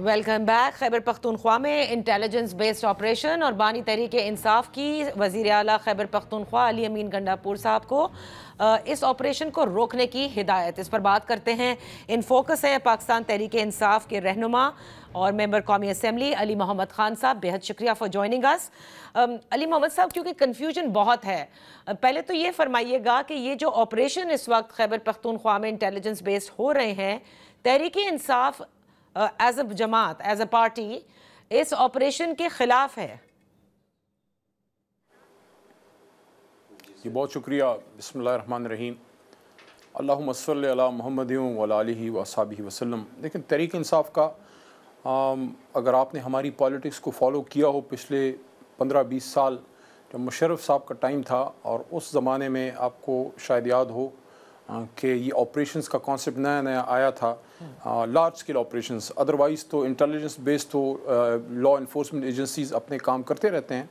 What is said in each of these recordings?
Welcome back. Khyber Pakhtunkhwa میں intelligence based operation اور بانی تحریک انصاف کی وزیر اعلیٰ خیبر پختونخوا علی امین گنڈاپور صاحب کو اس آپریشن کو روکنے کی ہدایت۔ اس پر بات کرتے ہیں۔ ان فوکس ہے پاکستان تحریک انصاف کے رہنما اور ممبر قومی اسمبلی علی محمد خان صاحب۔ بہت شکریہ فار جوائننگ اس۔ علی محمد صاحب، کیونکہ کنفیوژن بہت ہے، پہلے تو یہ فرمائیے گا کہ یہ جو آپریشن اس وقت خیبر پختونخوا میں انٹیلیجنس بیسڈ ہو رہے ہیں، تحریک انصاف ایز اے جماعت، ایز اے پارٹی اس آپریشن کے خلاف ہے؟ جی بہت شکریہ۔ بسم اللہ الرحمن الرحیم۔ اللہم صلی علی محمد وعلی آلہ وصحبہ وسلم۔ لیکن تحریک انصاف کا اگر آپ نے ہماری پالیٹکس کو فالو کیا ہو پچھلے 15-20 سال، جب مشرف صاحب کا ٹائم تھا، اور اس زمانے میں آپ کو شاید یاد ہو کہ یہ آپریشنز کا کانسیپٹ نیا نیا آیا تھا، لارج اسکیل آپریشنز، ادروائز تو انٹیلیجنس بیسڈ تو لا انفورسمنٹ ایجنسیز اپنے کام کرتے رہتے ہیں،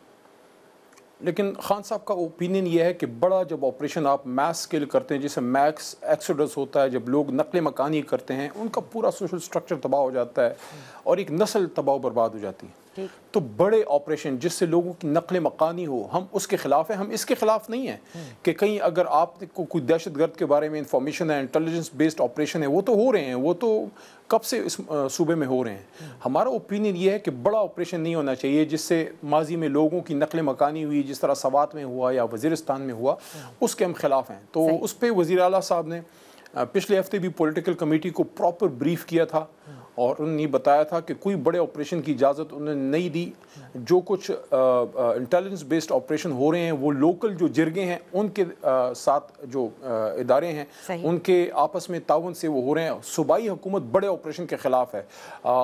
لیکن خان صاحب کا اوپینین یہ ہے کہ بڑا جب آپریشن آپ میس اسکیل کرتے ہیں، جسے میکس ایکسوڈس ہوتا ہے، جب لوگ نقل مکانی کرتے ہیں، ان کا پورا سوشل سٹرکچر تباہ ہو جاتا ہے اور ایک نسل تباہ و برباد ہو جاتی ہے۔ تو بڑے آپریشن جس سے لوگوں کی نقل مکانی ہو، ہم اس کے خلاف ہیں۔ ہم اس کے خلاف نہیں ہیں کہ کہیں اگر آپ کو کوئی دہشت گرد کے بارے میں انفارمیشن ہے، انٹیلیجنس بیسڈ آپریشن ہے، وہ تو ہو رہے ہیں، وہ تو کب سے اس صوبے میں ہو رہے ہیں۔ ہمارا اوپینین یہ ہے کہ بڑا آپریشن نہیں ہونا چاہیے جس سے ماضی میں لوگوں کی نقل مکانی ہوئی، جس طرح سوات میں ہوا یا وزیرستان میں ہوا، اس کے ہم خلاف ہیں۔ تو اس پہ وزیر اعلیٰ صاحب نے پچھلے ہفتے بھی پولیٹیکل کمیٹی کو پراپر بریف کیا تھا، اور انہوں نے بتایا تھا کہ کوئی بڑے آپریشن کی اجازت انہوں نے نہیں دی۔ جو کچھ انٹیلیجنس بیسڈ آپریشن ہو رہے ہیں وہ لوکل جو جرگے ہیں ان کے ساتھ، جو ادارے ہیں ان کے آپس میں تعاون سے وہ ہو رہے ہیں۔ صوبائی حکومت بڑے آپریشن کے خلاف ہے۔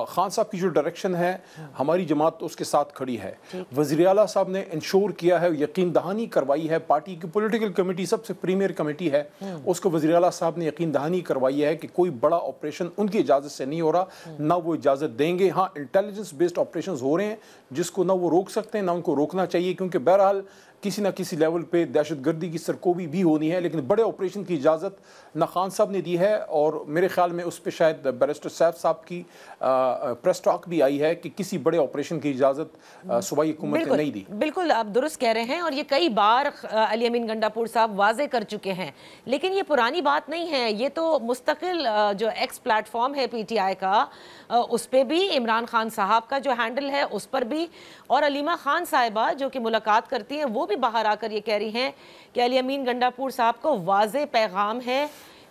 خان صاحب کی جو ڈائریکشن ہے، ہماری جماعت تو اس کے ساتھ کھڑی ہے۔ وزیر اعلیٰ صاحب نے انشور کیا ہے، یقین دہانی کروائی ہے، پارٹی کی پولیٹیکل کمیٹی سب سے پریمیئر کمیٹی ہے، اس کو وزیر اعلیٰ صاحب نے یقین دہانی کروائی ہے کہ کوئی بڑا آپریشن ان کی اجازت سے نہیں ہو رہا، نہ وہ اجازت دیں گے۔ ہاں، انٹیلیجنس بیسڈ آپریشنز ہو رہے ہیں جس کو نہ وہ روک سکتے ہیں، نہ ان کو روکنا چاہیے، کیونکہ بہرحال کسی نہ کسی لیول پہ دہشت گردی کی سرکوبی بھی ہونی ہے، لیکن بڑے آپریشن کی اجازت نہ خان صاحب نے دی ہے، اور میرے خیال میں اس پہ شاید بیرسٹر سیف صاحب کی پریس ٹاک بھی آئی ہے کہ کسی بڑے آپریشن کی اجازت صوبائی حکومت نے نہیں دی۔ بالکل آپ درست کہہ رہے ہیں، اور یہ کئی بار علی امین گنڈاپور صاحب واضح کر چکے ہیں، لیکن یہ پرانی بات نہیں ہے، یہ تو مستقل جو ایکس پلیٹ فارم ہے پی ٹی آئی کا، اس پہ بھی عمران خان صاحب کا جو ہینڈل ہے اس پر بھی، اور علیمہ خان صاحبہ جو کہ ملاقات کرتی ہیں وہ بھی باہر آ کر یہ کہہ رہی ہیں کہ علی امین گنڈاپور صاحب کو واضح پیغام ہے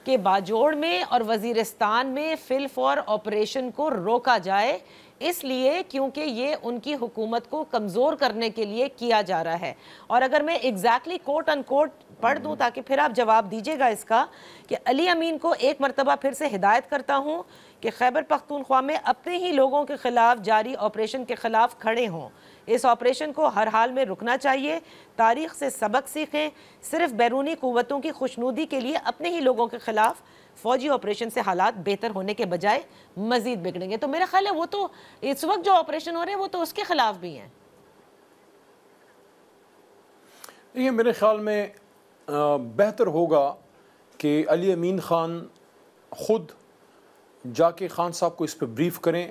کہ باجوڑ میں اور وزیرستان میں فی الفور آپریشن کو روکا جائے، اس لیے کیونکہ یہ ان کی حکومت کو کمزور کرنے کے لیے کیا جا رہا ہے۔ اور اگر میں ایگزیکٹلی کوٹ ان کوٹ پڑھ دوں تاکہ پھر آپ جواب دیجیے گا اس کا، کہ علی امین کو ایک مرتبہ پھر سے ہدایت کرتا ہوں کہ خیبر پختونخوا میں اپنے ہی لوگوں کے خلاف جاری آپریشن کے خلاف کھڑے ہوں، اس آپریشن کو ہر حال میں رکنا چاہیے، تاریخ سے سبق سیکھیں، صرف بیرونی قوتوں کی خوشنودی کے لیے اپنے ہی لوگوں کے خلاف فوجی آپریشن سے حالات بہتر ہونے کے بجائے مزید بگڑیں گے۔ تو میرا خیال ہے وہ تو اس وقت جو آپریشن ہو رہے ہیں وہ تو اس کے خلاف بھی ہیں۔ یہ میرے خیال میں بہتر ہوگا کہ علی امین خان خود جا کے خان صاحب کو اس پہ بریف کریں،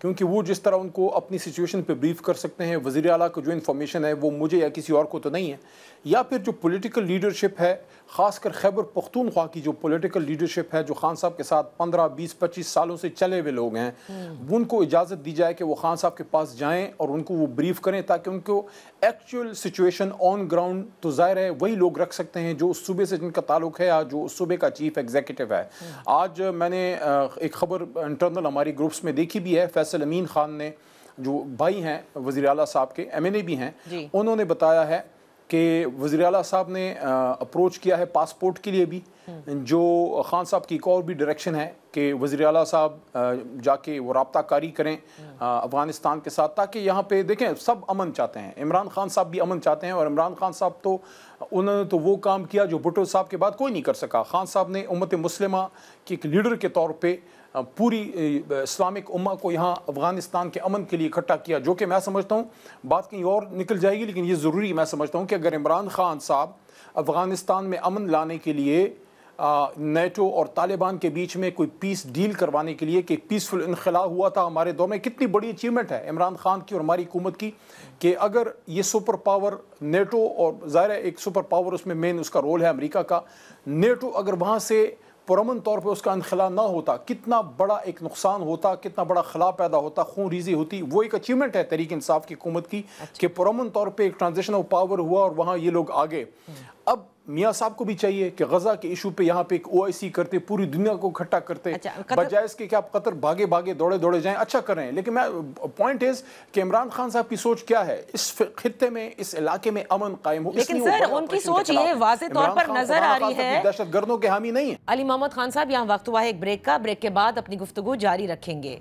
کیونکہ وہ جس طرح ان کو اپنی سچویشن پہ بریف کر سکتے ہیں، وزیر اعلیٰ کو جو انفارمیشن ہے وہ مجھے یا کسی اور کو تو نہیں ہے، یا پھر جو پولیٹیکل لیڈرشپ ہے، خاص کر خیبر پختونخوا کی جو پولیٹیکل لیڈرشپ ہے، جو خان صاحب کے ساتھ 15, 20, 25 سالوں سے چلے ہوئے لوگ ہیں، ان کو اجازت دی جائے کہ وہ خان صاحب کے پاس جائیں اور ان کو وہ بریف کریں، تاکہ ان کو ایکچوئل سچویشن آن گراؤنڈ تو ظاہر ہے وہی لوگ رکھ سکتے ہیں جو اس صوبے سے جن کا تعلق ہے، یا جو اس صوبے کا چیف ایگزیکٹو ہے۔ آج میں نے ایک خبر انٹرنل ہماری گروپس میں دیکھی بھی ہے، فیصل امین خان نے، جو بھائی ہیں وزیر اعلیٰ صاحب کے، ایم این اے بھی ہیں، انہوں نے بتایا ہے کہ وزیر اعلیٰ صاحب نے اپروچ کیا ہے پاسپورٹ کے لیے بھی۔ جو خان صاحب کی ایک اور بھی ڈائریکشن ہے کہ وزیر اعلیٰ صاحب جا کے وہ رابطہ کاری کریں افغانستان کے ساتھ، تاکہ یہاں پہ دیکھیں سب امن چاہتے ہیں، عمران خان صاحب بھی امن چاہتے ہیں، اور عمران خان صاحب تو انہوں نے تو وہ کام کیا جو بھٹو صاحب کے بعد کوئی نہیں کر سکا۔ خان صاحب نے امت مسلمہ کی ایک لیڈر کے طور پہ پوری اسلامک امہ کو یہاں افغانستان کے امن کے لیے اکٹھا کیا، جو کہ میں سمجھتا ہوں بات کہیں اور نکل جائے گی، لیکن یہ ضروری میں سمجھتا ہوں کہ اگر عمران خان صاحب افغانستان میں امن لانے کے لیے نیٹو اور طالبان کے بیچ میں کوئی پیس ڈیل کروانے کے لیے کہ پیسفل انخلا ہوا تھا ہمارے دور میں. کتنی بڑی اچیومنٹ ہے عمران خان کی اور ہماری حکومت کی کہ اگر یہ سپر پاور نیٹو، اور ظاہر ہے ایک سپر پاور اس میں مین اس کا رول ہے امریکہ کا، نیٹو اگر وہاں سے پرامن طور پہ اس کا انخلا نہ ہوتا، کتنا بڑا ایک نقصان ہوتا، کتنا بڑا خلا پیدا ہوتا، خون ریزی ہوتی. وہ ایک اچیومنٹ ہے تحریک انصاف کی حکومت کی کہ پرامن طور پہ ایک ٹرانزیشن آف پاور ہوا اور وہاں یہ لوگ آگے. اب میاں صاحب کو بھی چاہیے کہ غزہ کے ایشو پہ یہاں پہ ایک OIC کرتے، پوری دنیا کو اکٹھا کرتے، بجائے اس کے کہ آپ قطر بھاگے بھاگے دوڑے جائیں. اچھا کر رہے ہیں، لیکن میں پوائنٹ از کہ عمران خان صاحب کی سوچ کیا ہے اس خطے میں، اس علاقے میں امن قائم ہو. لیکن سر ان کی سوچ یہ واضح طور پر نظر آ رہی ہے دہشت گردوں کے حامی نہیں ہیں. علی محمد خان صاحب، یہاں وقت ہوا ہے ایک بریک کا. بریک کے بعد اپنی گفتگو جاری رکھیں گے.